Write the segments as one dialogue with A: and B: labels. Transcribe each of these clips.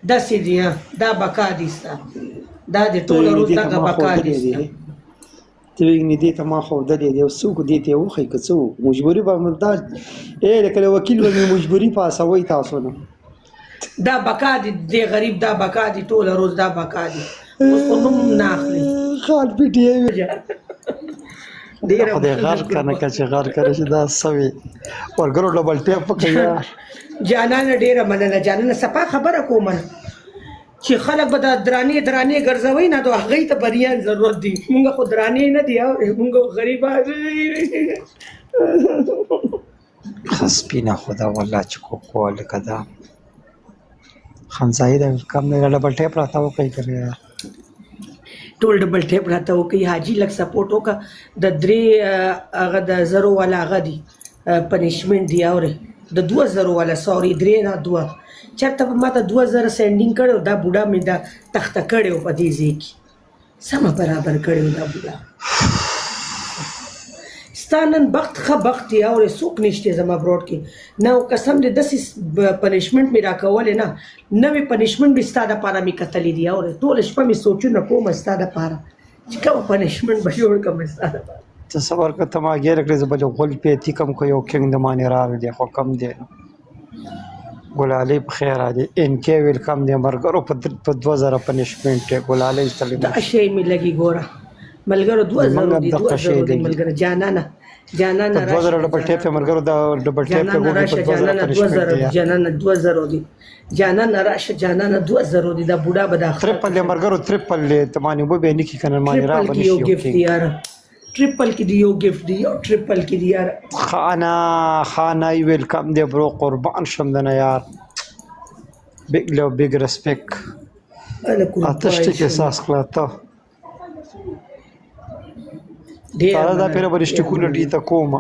A: داسې دي دا بقا دي ستا دا د ټوله روز دغه بقا دي ستا
B: ته وینې دې ته ما ښودلې دی او څوک دې ته یې وښیي که څوک مجبوري به دا لکه وکیل به مې مجبوري پاسوئ تاسو نه
A: دا بقا دي د غریب دا بقا دي ټوله روز دا بقا دي اوس خو نوم نه اخلي
B: خال پیټې
A: ډېره
B: خدای غر کنه که چې غر کړی چې دا څه وي ورګرو ډبل ټیپ وکړي یار
A: جانانه ډېره مننه جانانه صفا خبره کومه چې خلک به دا درانې ګرځوي نه نو هغوی ته بریان ضرورت دي مونږ خو درانې نه دي مونږ غریبان
B: ښه سپینه خو ده والله چې کوکو لکه دا خانزایي ده کم دی ډبل ټیپ راته وکړئ که یار
A: ټول ډبل ټیپ راته وکړي حاجي لږ سپورټ وکړه د 3 هغه د زرو والا هغه دي پنشمنټ دی اورې د 2000 والا سوري 3 نه 2 چېرته به ما ته 2000 سینډینګ کړی دا بوډا مې دا تخته کړی و په دې ځای کې سمه برابر کړی و دا بوډا ستا نن بخت ښه بخت دی اورې څوک نشته زما بروډ کې نه قسم دې داسې پنشمنټ مې راکولې نه نوې پنشمنټ مې ستا دپاره مې کتلې دي اورې ټوله شپه مې سوچونه کوم ستا دپاره چې کومه پنشمنټ به جوړ کړم ستا دپاره
B: تصور که ته ما ګیره کړې زه به د غول پیتي کم که یو کینګ د مانې راغلی دی خو کم دی ګلالۍ په خیر راځي ان کې ویل کم دی ملګرو په 2000 پنشمنټ دی ګلالۍ تللی
A: دا شی مې لګي ګوره ملګرو 2000 دي 2000 دي ملګرو جانانه
B: 2000 ډبل ټیپ ملګرو دا ډبل ټیپ په ګوګل په 2000 پنشمنټ دی
A: جانانه 2000 دي جانانه راشه جانانه 2000 دي دا بوډا به دا
B: ترپل ملګرو ترپل ته مانې به به نکی کنه مانې را
A: باندې یو ګفت یار ट्रिपल की दियो गिफ्ट दियो ट्रिपल की दिया
B: खाना वेलकम दे ब्रो कुर्बान शमदना यार बिग लव बिग रेस्पेक्ट आतश के एहसास खलाता तारा दा पेरा बरिष्ठ कुलटी ता कोमा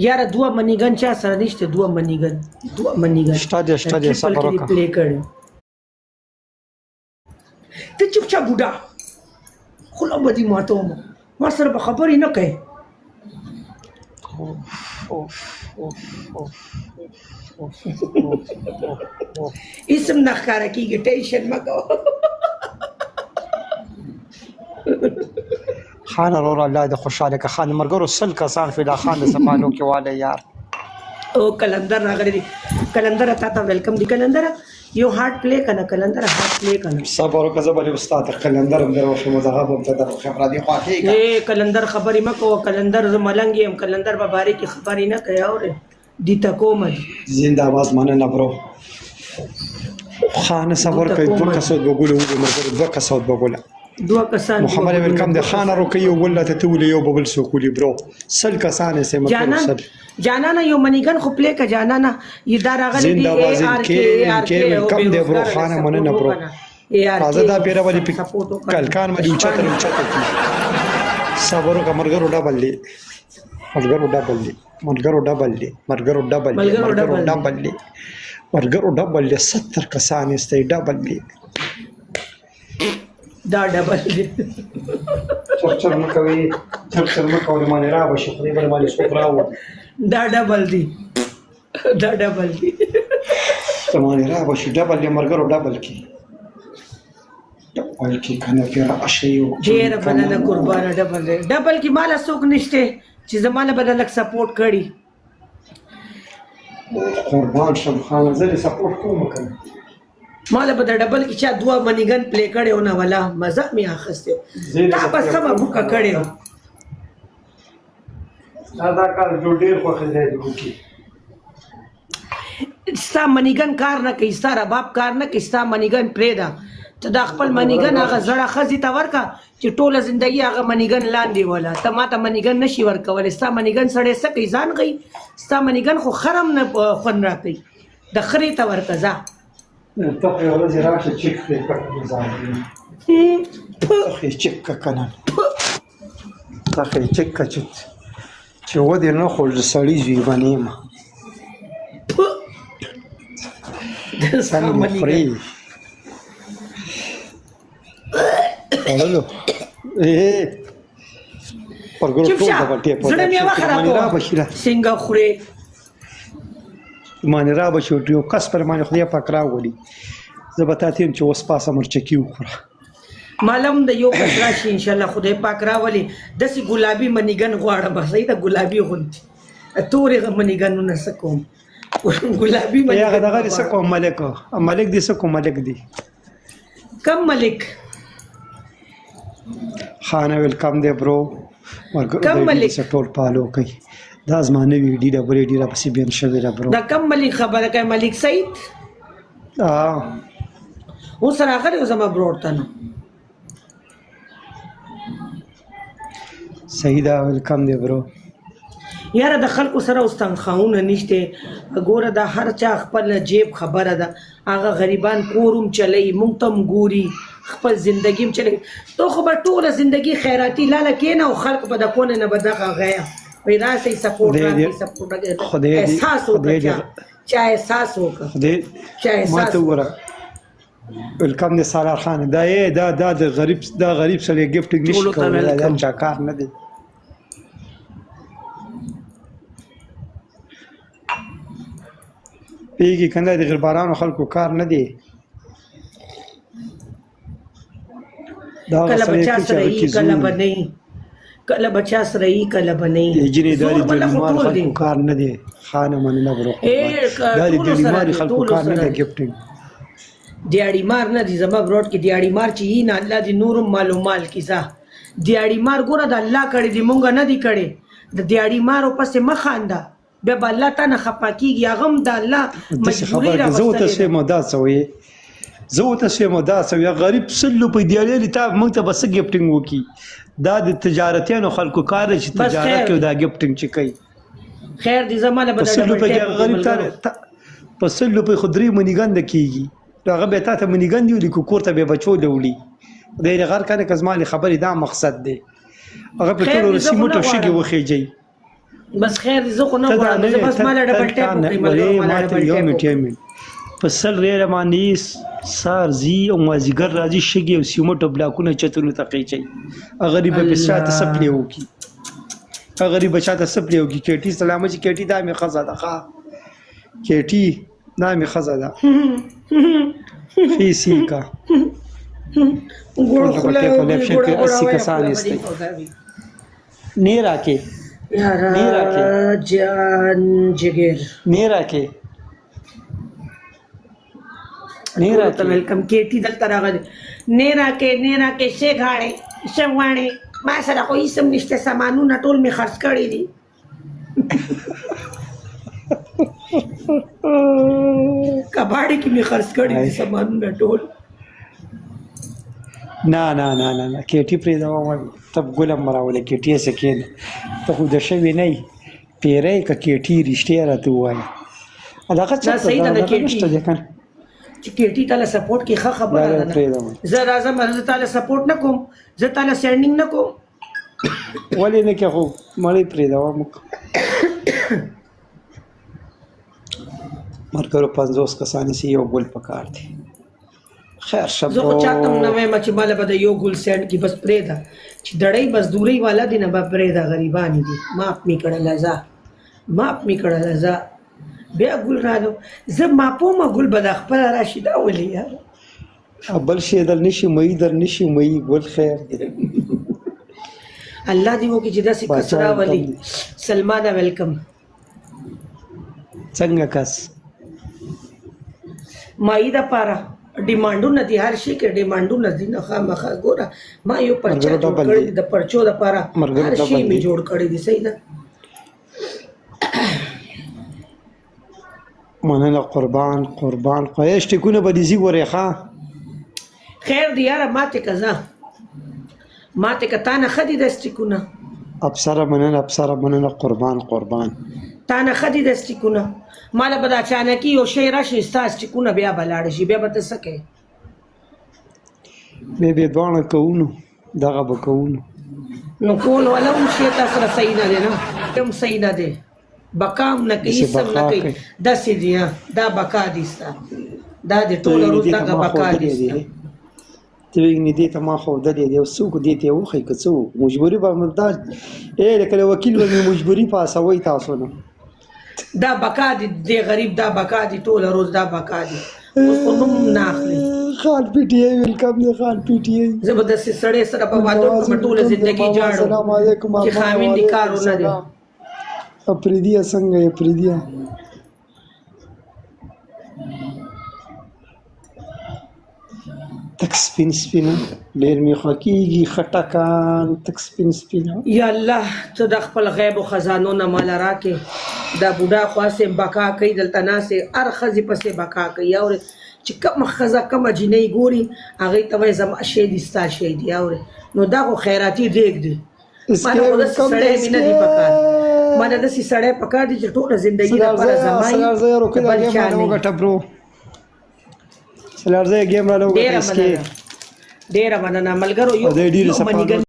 A: यार दुआ मनीगन चा सर निश्ते दुआ मनीगन
B: स्टाडिया सबर का
A: प्ले कर ते चुपचाप बुढ़ा खुला बदी मातो ما سره به خبرې نه کوي اسم نه ښکاره کېږي ټینشن مه کوه
B: خان ورور الله دې خوشحاله که خان ملګرو 100 کسان فدا خان د سپانو کې والی یار
A: او کلندر راغلی دی کلندر تا ته ویلکم دی کلندر یو هارت پلی کنه کلندر هارت پلی کنه
B: صبر وکړه زبر استاد کلندر هم دروښه مذهب هم ته د خبره دی خواږه
A: اے کلندر خبرې مکو کلندر ملنګ يم کلندر به باري کې خبرې نه کوي اور دي تکو مد
B: زنده आवाज مانه نه برو خان صبر کوي دوه کسات بقوله مرګ دوه کسات بقوله
A: دوه کسان
B: محمد ویلکم د خان روکي ولا ته تولي یو ببل سوکولي برو 100 کسان سه مطلب
A: جانانا یو منیګن خو پلی کا جانانا ی دا راغلی دی اے آر کے
B: ویلکم دی برو خان منه نه برو راځه دا پیره ولې کلکان مې اوچته صبر کا مرګرو ډبل دی مرګرو ډبل دی 70 کسان است ډبل دی
A: دا ډبل دی
B: چرچر مکوي مانه را بشي خو دې باندې سپراو
A: دا ډبل دی
B: تمانه را بشي ډبل دی مرګرو ډبل کی کنه پیرا اشیو
A: ډیر بننه قربانه ډبل کی مال څوک نشته چې زمانه بدل لک سپورټ کړي
B: قربان شم خان زه سپورټ کوم کنه
A: مال به ډبل کی چا دوا منیګن پلی کړي نه ولا مزه می اخسته تا پس سم بوکا کړي
B: دا کار جوړ ډیر خو خدای دې وکي
A: ستا منیګن کار نه کوي ستا رباب کار نه کوي ستا منیګن پرېدا ته دا خپل منیګن هغه زړه ښځې ته ورکه چې ټوله زندګي هغه منیګن لاندې وله ته ما ته منیګن نشي ورکولی ستا منیګن سړی څه کوي ځان کوي ستا منیګن خو خرم نه خوند راکوي د خرې ته ورکه ځه
B: ته خو یوه ورځې راشه چک کړې چک که کنه ته چک که چې ودې نه خو د سړي زویبنې یم سم خوري
A: زړه مې وخرابوه څنګه خورې
B: مانې را بشي یو کس پر مانې خدای پاک راولي زه به تا ته یم چې اوس پاسه مرچکي وخوره
A: معلوم د یو کس راشي انشاءالله خدای پاک راولي داسې ګلابي منیګن غواړم صحیح ده ګلابي غوندې تورې منیګنونه څه کوم ګلابي
B: یا هغه دغه دې څه کوم ملک ملک دې څه کوم ملک دی
A: کم ملک
B: خانه ویلکم دی برو
A: کم ملک
B: ټول پالو کوي دا زما نوې ډیره بلې ډیره پسې بیان شوې ده برو
A: دا کم ملک خبره کوي ملک سعید اوس راغلی و زما برور ته نو
B: صحیح ده ویلکم دی برو
A: یاره د خلکو سره اوس تنخواهونه نشته ګوره دا هر چا خپل جیب خبره ده هغه غریبان کورم چلی مونږ ته هم ګوري خپل زندگی هم چلی تو خو به ټوله زندگی خیراتی لاله کېنه او خلک به د کونه نه به دغه غیا وایي راسئ سپورټ راسئ سپورټ احساس وکړه چا احساس وکړه چا
B: ما
A: احساس
B: ته وګوره ویلکم دی سالار خان دا د غریب سره ګفټ نشي کولی دا چا کار نه دی پیږي کنده د غربارانو خلکو کار نه دی
A: کله بچا سره ای کله بنئ کله بچا سره ای کله بنئ
B: جنې داري د بیمار خلکو کار نه دی خانه مننه برو دا د بیمار خلکو کار نه دی ګفټینګ
A: دیاړي مار نه دي زما برود کې دیاړي مار چې یې نه الله دې نورم معلومال کیسه دیاړي مار ګوره د الله کړي دي مونږ نه دي کړي د دیاړي مارو پسې مه خانده بیا به الله تا نه خفه کېږي هغه هم د الله مجبوري
B: راوستلې زه ورته شویم دا څه غریب 100 روپۍ دیاړي تا موږ ته به څه ګفټینګ وکړي دا د تجارتیانو خلکو کار دی چې تجارت کې دا ګفټینګ چې کوي
A: خیر دې زمانه به د
B: غریب په 100 روپۍ خو 3 منیګند کېږي هغه به تا ته منیګند دی لیکو کور ته به بچو لولي د غر کنه کزمالي خبرې دا مقصد دی هغه په ټول رسمو ته شګي وخیږي
A: بس خیر زه خو نه غواړم زه بس مال ډبل ټیپ وکړم مال ډبل ټیپ
B: په سل ریره باندې سار زی او مازیګر راځي شګي او سیمټو بلاکونه چتونو ته قیچي غریب به شاته سپلی وکي غریب شاته سپلی وکي کېټي سلام چې کېټي دا مې خزا ده ښا کېټي دا مې خزا ده فیسی کا
A: ګور خله
B: کلیکشن کې 80 کسان استي نه راکې
A: یارا جان جګر
B: نه راکې
A: نیرا ته ویلکم کېټي دلته راغلی نیرا کې شه غاړې شوانې ما سره خو هیڅ هم نشته سامانونه ټول مې خرڅ کړي دي کباړې کې مې خرڅ کړي دي سامانونه ټول
B: نه کېټي پرې دا وایي تب ګلم مراوله کېټي سکین ته خو د شوی نه پیرې ک کېټي رښتیا راته وایي علاقه څه
A: صحیح ده کېټي چې کېټي تعالی سپورټ کې ښه خبره ده زه راځم زه تعالی سپورټ نه کوم زه تعالی سینډینګ نه کوم
B: ولې نه کې خو مړی پرې دا مو مرګرو 50 کسان سي یو ګل پکار دي خیر شب
A: زه خو چاته نه وایم چې مال به یو ګل سینډ کې بس پرې ده چې دړې بس دوري والا دي نه به پرې ده غریبان دي ماپ می کړه لزا بیا ګل رالو زه ماپو ما ګل به د خپل راشده ولې یار
B: بل شي در نشي مې ګل خیر دی
A: الله دې وکړي چې داسې کسرا ولي سلمانه ویلکم
B: څنګه کس
A: مای دا پارا ډیمانډونه دي هر شي کې ډیمانډونه دي نه خامخا ګوره ما یو پرچا جوړ کړی د پرچو د پارا هر شي می جوړ کړی دي صحیح ده
B: مننه قربان خوښ ټکونه به دي ګورې ښا
A: خیر دی یاره ماته کتا نه خدي د سټیکونه
B: ابصره مننه قربان
A: تا نه خدي د سټیکونه مال به دا اچانکي یو شی راشي ستا سټیکونه بیا بلاړ شي بیا به ته سکه
B: به دوانه کوونو دغه به کوونو
A: نو کول ولا هم شي تاسو را صحیح نه دی نه کوم صحیح نه دی بقام نه کوي سم نه کوي د سیدیا دا بقا دي ستا دا د ټول روز دا بقا دي
B: ته ویني دې ته ما خو د دې یو څوک دې ته وخی که څو مجبوری به مردار لکه وکیل به مجبوری پاسوي تاسو نه
A: دا بقا دي د غریب دا بقا دي ټول روز دا بقا دي اوس خو نوم نه اخلي
B: خان پی ټی آی ویلکم دی خان پی ټی آی
A: زبردست سړی سره په واده کوم ټوله زندگی جاړو
B: السلام علیکم
A: چې خاوند دي کارونه دي
B: افریدیا څنګه یې افریدیا تک سپین سپینه ډېر مې خوښ کېږي خټکان تک سپین سپینه
A: یا الله ته د خپل غیب و خزانو نه مال راکې دا بوډا خواصې بقا کوي دلته ناسې هر ښځې پسې بقا کوي اورې چې کومه ښځه کومه جینۍ ګوري هغې ته وایي زما شی دي ستا شی دي اورې نو دا خو خیراتي ډېګ دی ما نه خو داسې سړی مې نه دي پکار ما نه داسې سړی پکار دی چې ټوله زندګي لپاره زمایي د بل چا نه
B: سلارزه ګیم را لوګه
A: ډېره مننه ملګرو یو منیګر